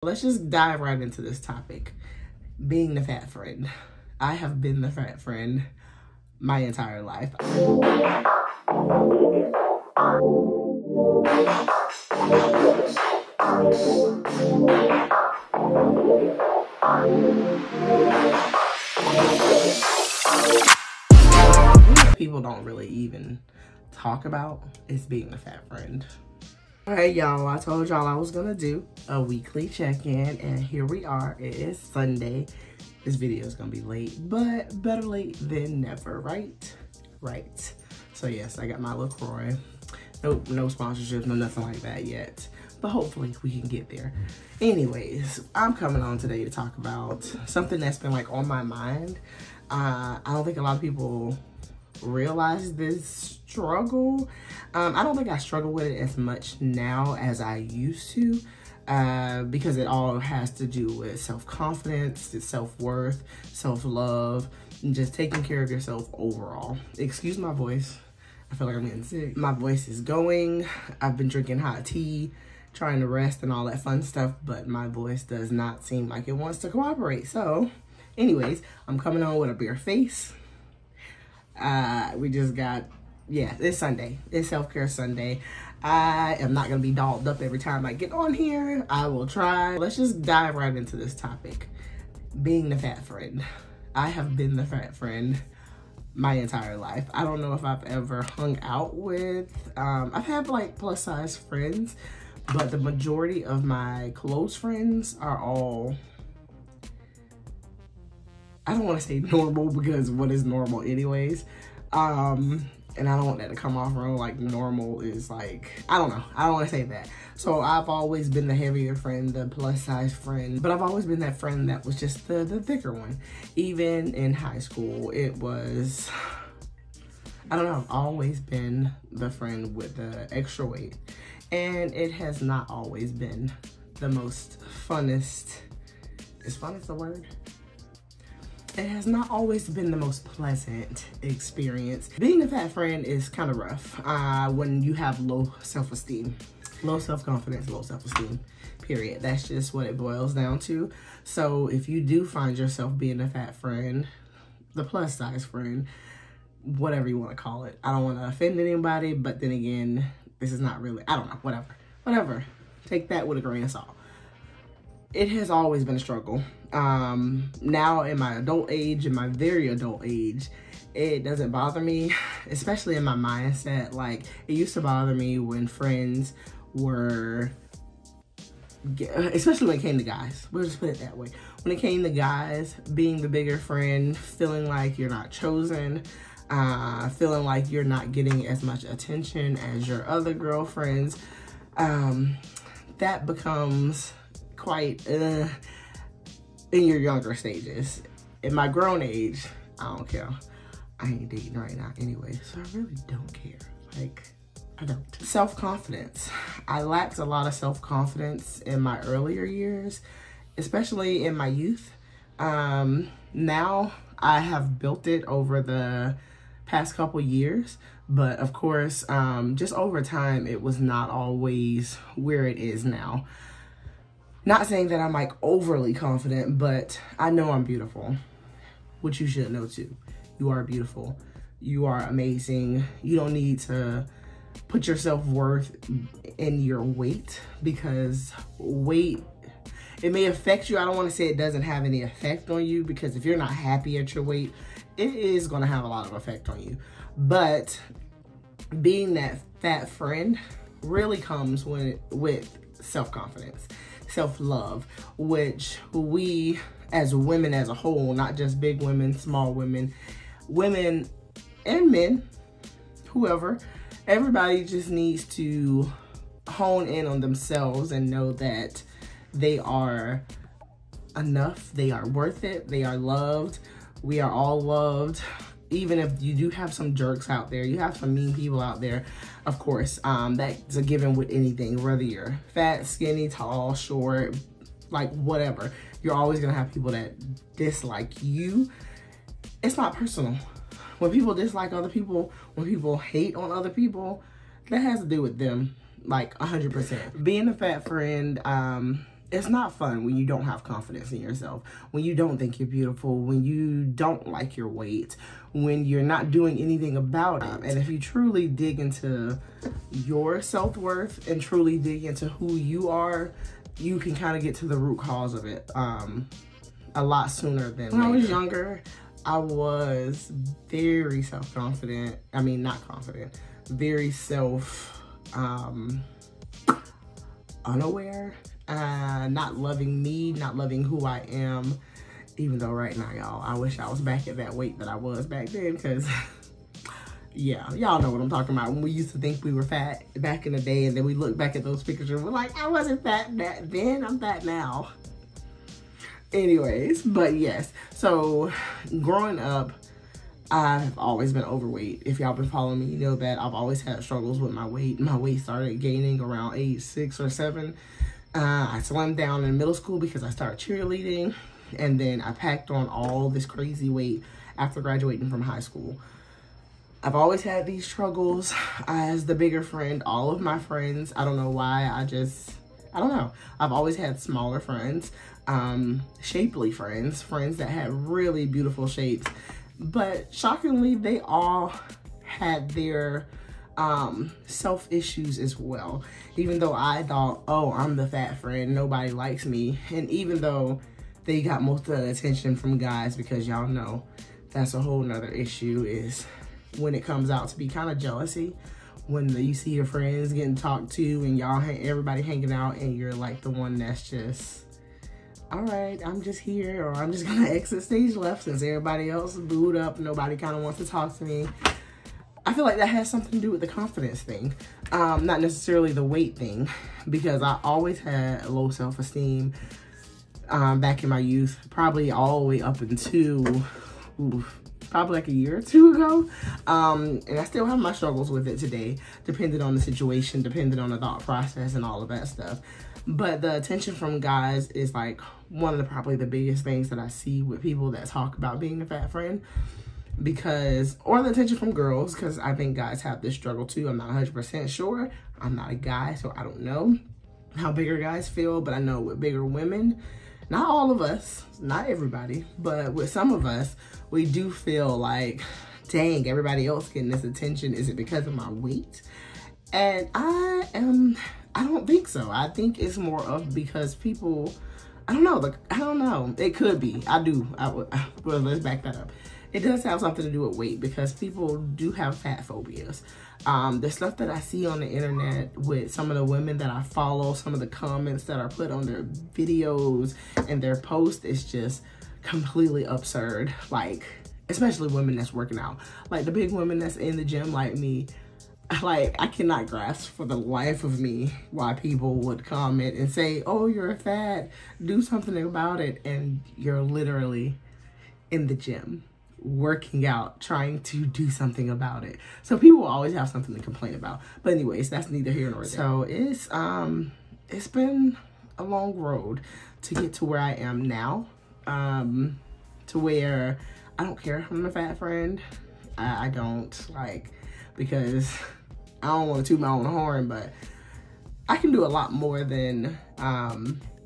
Let's just dive right into this topic. Being the fat friend. I have been the fat friend my entire life. People don't really even talk about is being a fat friend. Alright, y'all, I told y'all I was gonna do a weekly check-in, and here we are. It is Sunday. This video is gonna be late, but better late than never, right? Right. So yes, I got my LaCroix. Nope, no sponsorships, no nothing like that yet, but hopefully we can get there. Anyways, I'm coming on today to talk about something that's been like on my mind. I don't think a lot of people realize this struggle. I don't think I struggle with it as much now as I used to, because it all has to do with self-confidence, self-worth, self-love, and just taking care of yourself overall. Excuse my voice. I feel like I'm getting sick. My voice is going. I've been drinking hot tea, trying to rest and all that fun stuff, but my voice does not seem like it wants to cooperate. So anyways, I'm coming on with a bare face. We just got, yeah, it's Sunday. It's self-care Sunday. I am not going to be dolled up every time I get on here. I will try. Let's just dive right into this topic. Being the fat friend. I have been the fat friend my entire life. I don't know if I've ever hung out with, I've had like plus size friends, but the majority of my close friends are all, I don't want to say normal because what is normal anyways? And I don't want that to come off wrong, like normal is like, I don't know. I don't want to say that. So I've always been the heavier friend, the plus size friend, but I've always been that friend that was just the thicker one. Even in high school, it was, I don't know, I've always been the friend with the extra weight. And it has not always been the most funnest, is funnest the word? It has not always been the most pleasant experience. Being a fat friend is kind of rough when you have low self-esteem, low self-confidence, low self-esteem, period. That's just what it boils down to. So if you do find yourself being a fat friend, the plus size friend, whatever you want to call it. I don't want to offend anybody, but then again, this is not really, I don't know, whatever. Take that with a grain of salt. It has always been a struggle. Now in my adult age, in my very adult age, it doesn't bother me, especially in my mindset. Like, it used to bother me when friends were, especially when it came to guys. We'll just put it that way. When it came to guys, being the bigger friend, feeling like you're not chosen, feeling like you're not getting as much attention as your other girlfriends, that becomes quite in your younger stages. In my grown age, I don't care. I ain't dating right now anyway, so I really don't care. Like, I don't. Self-confidence. I lacked a lot of self-confidence in my earlier years, especially in my youth. Now I have built it over the past couple years, but of course, just over time, it was not always where it is now. Not saying that I'm like overly confident, but I know I'm beautiful, which you should know too. You are beautiful. You are amazing. You don't need to put your self-worth in your weight, because weight, it may affect you. I don't want to say it doesn't have any effect on you, because if you're not happy at your weight, it is going to have a lot of effect on you. But being that fat friend really comes with self-confidence, self-love, which we as women as a whole, not just big women, small women, women and men, whoever, everybody just needs to hone in on themselves and know that they are enough, they are worth it, they are loved, we are all loved. Even if you do have some jerks out there, you have some mean people out there, of course, that's a given with anything, whether you're fat, skinny, tall, short, like whatever. You're always gonna have people that dislike you. It's not personal. When people dislike other people, when people hate on other people, that has to do with them, like 100%. Being a fat friend, it's not fun when you don't have confidence in yourself, when you don't think you're beautiful, when you don't like your weight, when you're not doing anything about it. And if you truly dig into your self-worth and truly dig into who you are, you can kind of get to the root cause of it a lot sooner than when I was younger. I was very self-confident. I mean, not confident, very unaware. Not loving me, not loving who I am. Even though right now, y'all, I wish I was back at that weight that I was back then, because yeah, y'all know what I'm talking about. When we used to think we were fat back in the day, and then we look back at those pictures and we're like, I wasn't fat then, I'm fat now. Anyways, but yes, so growing up, I've always been overweight. If y'all been following me, you know that I've always had struggles with my weight. My weight started gaining around age 6 or 7. I slimmed down in middle school because I started cheerleading, and then I packed on all this crazy weight after graduating from high school. I've always had these struggles as the bigger friend. All of my friends, I don't know why, I don't know. I've always had smaller friends, shapely friends that had really beautiful shapes. But shockingly, they all had their self issues as well. Even though I thought, oh, I'm the fat friend, nobody likes me. And even though they got most of the attention from guys, because y'all know that's a whole nother issue, is when it comes out to be kind of jealousy. When you see your friends getting talked to and y'all, everybody hanging out, and you're like the one that's just, all right, I'm just here, or I'm just gonna exit stage left since everybody else booed up, nobody kind of wants to talk to me. I feel like that has something to do with the confidence thing, not necessarily the weight thing, because I always had low self-esteem back in my youth, probably all the way up until probably like a year or two ago. And I still have my struggles with it today, depending on the situation, depending on the thought process and all of that stuff. But the attention from guys is like one of probably the biggest things that I see with people that talk about being a fat friend. Because, or the attention from girls, because I think guys have this struggle too. I'm not 100% sure. I'm not a guy, so I don't know how bigger guys feel, but I know with bigger women, not all of us, not everybody, but with some of us, we do feel like, dang, everybody else getting this attention. Is it because of my weight? And I don't think so. I think it's more of because people, I don't know. It could be. Well, let's back that up. It does have something to do with weight, because people do have fat phobias. The stuff that I see on the internet with some of the women that I follow, some of the comments that are put on their videos and their posts is just completely absurd. Like, especially women that's working out. Like the big women that's in the gym like me, like I cannot grasp for the life of me why people would comment and say, oh, you're fat, do something about it. And you're literally in the gym, working out, trying to do something about it. So people will always have something to complain about. But anyways, that's neither here nor there. So it's been a long road to get to where I am now, to where I don't care if I'm a fat friend. I don't, like, because I don't want to toot my own horn, but I can do a lot more than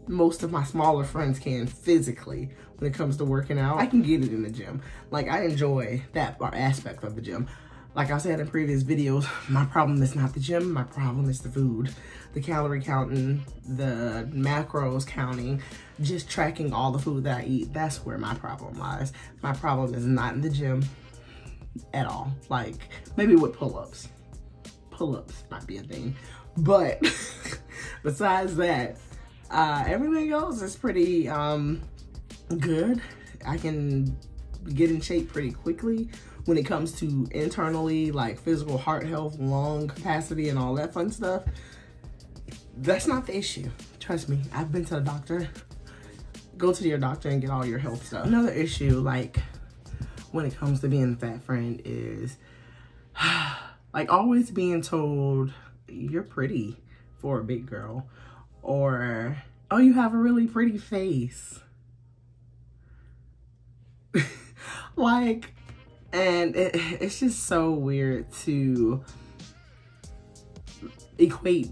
most of my smaller friends can physically. When it comes to working out, I can get it in the gym. Like, I enjoy that aspect of the gym. Like I said in previous videos, my problem is not the gym, my problem is the food. The calorie counting, the macros counting, just tracking all the food that I eat. That's where my problem lies. My problem is not in the gym at all. Like, maybe with pull-ups. Pull-ups might be a thing. But besides that, everything else is pretty good. I can get in shape pretty quickly when it comes to internally, like physical, heart health, lung capacity, and all that fun stuff. That's not the issue. Trust me, I've been to the doctor. Go to your doctor and get all your health stuff. Another issue, like when it comes to being a fat friend, is like always being told you're pretty for a big girl, or oh, you have a really pretty face. Like, and it's just so weird to equate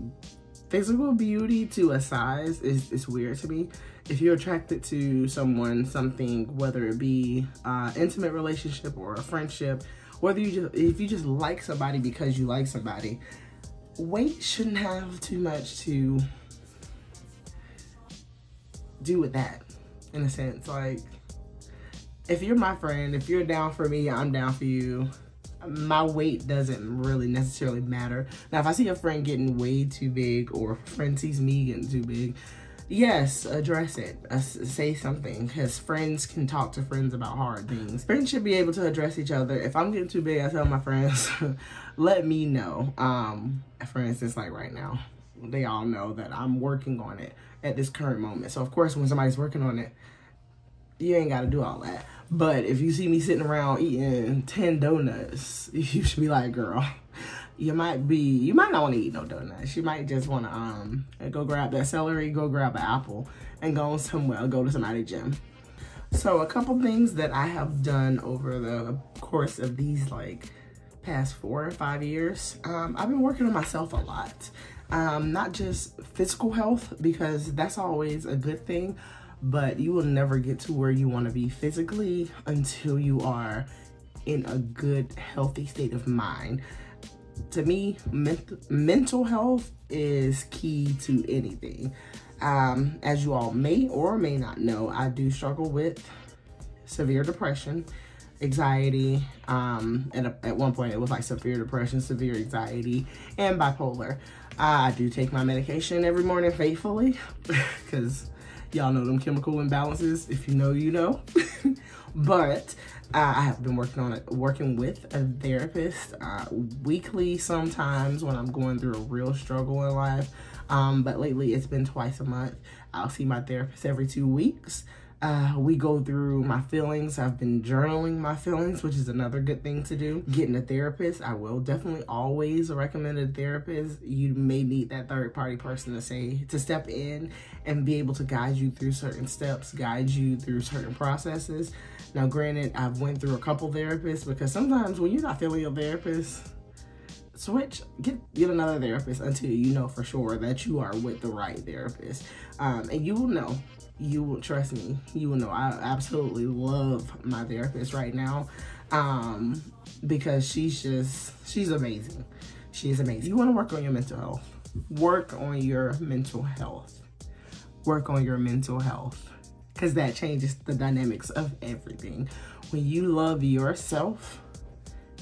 physical beauty to a size is weird to me. If you're attracted to someone, something, whether it be intimate relationship or a friendship, whether if you just like somebody because you like somebody, weight shouldn't have too much to do with that, in a sense. Like, if you're my friend, if you're down for me, I'm down for you. My weight doesn't really necessarily matter. Now, if I see a friend getting way too big, or a friend sees me getting too big, yes, address it. Say something, because friends can talk to friends about hard things. Friends should be able to address each other. If I'm getting too big, I tell my friends, let me know. For instance, like right now, they all know that I'm working on it at this current moment. So of course, when somebody's working on it, you ain't got to do all that. But if you see me sitting around eating 10 donuts, you should be like, girl, you might not want to eat no donuts. You might just want to go grab that celery, go grab an apple, and go somewhere, go to somebody's gym. So a couple things that I have done over the course of these like past 4 or 5 years. I've been working on myself a lot. Not just physical health, because that's always a good thing, but you will never get to where you want to be physically until you are in a good, healthy state of mind. To me, mental health is key to anything. As you all may or may not know, I do struggle with severe depression, anxiety. At one point it was like severe depression, severe anxiety, and bipolar. I do take my medication every morning faithfully, because y'all know them chemical imbalances. If you know, you know. But I have been working with a therapist weekly sometimes when I'm going through a real struggle in life. But lately it's been twice a month. I'll see my therapist every 2 weeks. We go through my feelings. I've been journaling my feelings, which is another good thing to do. Getting a therapist, I will definitely always recommend a therapist. You may need that third party person to step in and be able to guide you through certain steps, guide you through certain processes. Now, granted, I've went through a couple therapists, because sometimes when you're not feeling your therapist, get another therapist until you know for sure that you are with the right therapist. And you will know. You will, trust me, you will know. I absolutely love my therapist right now, because she's amazing. She is amazing. You want to work on your mental health. Work on your mental health. Work on your mental health, because that changes the dynamics of everything. When you love yourself,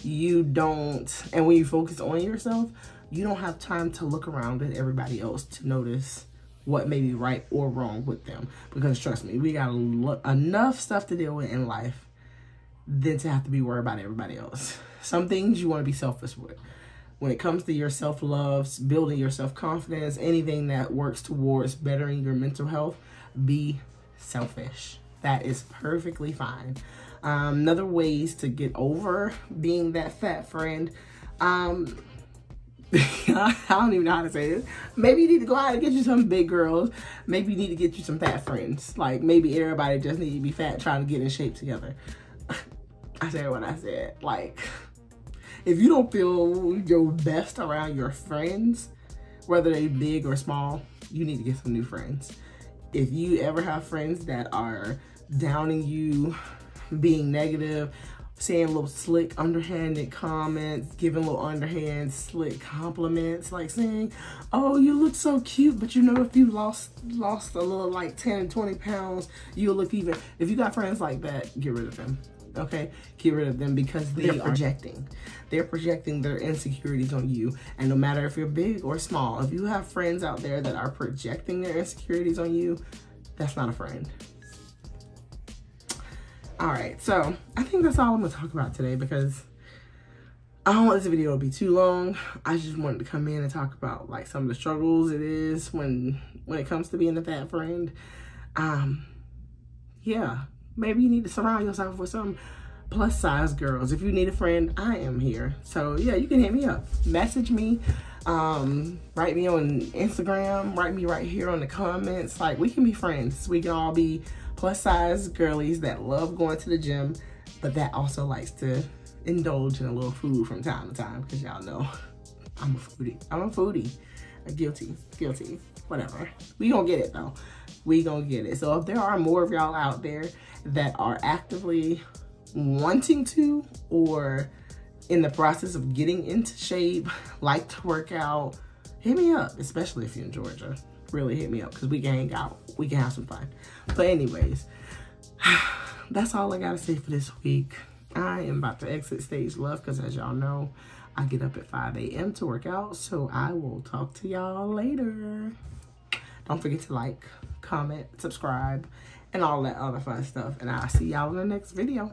and when you focus on yourself, you don't have time to look around at everybody else to notice what may be right or wrong with them. Because trust me, we got enough stuff to deal with in life than to have to be worried about everybody else. Some things you want to be selfish with. When it comes to your self-love, building your self-confidence, anything that works towards bettering your mental health, be selfish. That is perfectly fine. Another ways to get over being that fat friend, I don't even know how to say this. Maybe you need to go out and get you some big girls. Maybe you need to get you some fat friends. Like, maybe everybody just need to be fat trying to get in shape together. I said what I said. Like, if you don't feel your best around your friends, whether they big or small, you need to get some new friends. If you ever have friends that are downing you, being negative, saying little slick underhanded comments, giving little underhand slick compliments, like saying, oh, you look so cute, but you know, if you lost a little like 10, 20 pounds, you'll look even. If you got friends like that, get rid of them, okay? Get rid of them, because they're projecting. They're projecting their insecurities on you. And no matter if you're big or small, if you have friends out there that are projecting their insecurities on you, that's not a friend. All right, so I think that's all I'm gonna talk about today, because I don't want this video to be too long. I just wanted to come in and talk about like some of the struggles it is when it comes to being a fat friend. Yeah, maybe you need to surround yourself with some plus size girls. If you need a friend, I am here. So yeah, you can hit me up, message me, write me on Instagram, write me right here on the comments. Like, we can be friends. We can all be plus size girlies that love going to the gym, but that also likes to indulge in a little food from time to time, because y'all know I'm a foodie. Guilty, whatever. We gonna get it though. We gonna get it. So if there are more of y'all out there that are actively wanting to or in the process of getting into shape, like to work out, hit me up, especially if you're in Georgia. Really hit me up because we can hang out. We can have some fun. But anyways, that's all I gotta say for this week. I am about to exit stage left because as y'all know, I get up at 5 a.m. to work out. So I will talk to y'all later. Don't forget to like, comment, subscribe, and all that other fun stuff. And I'll see y'all in the next video.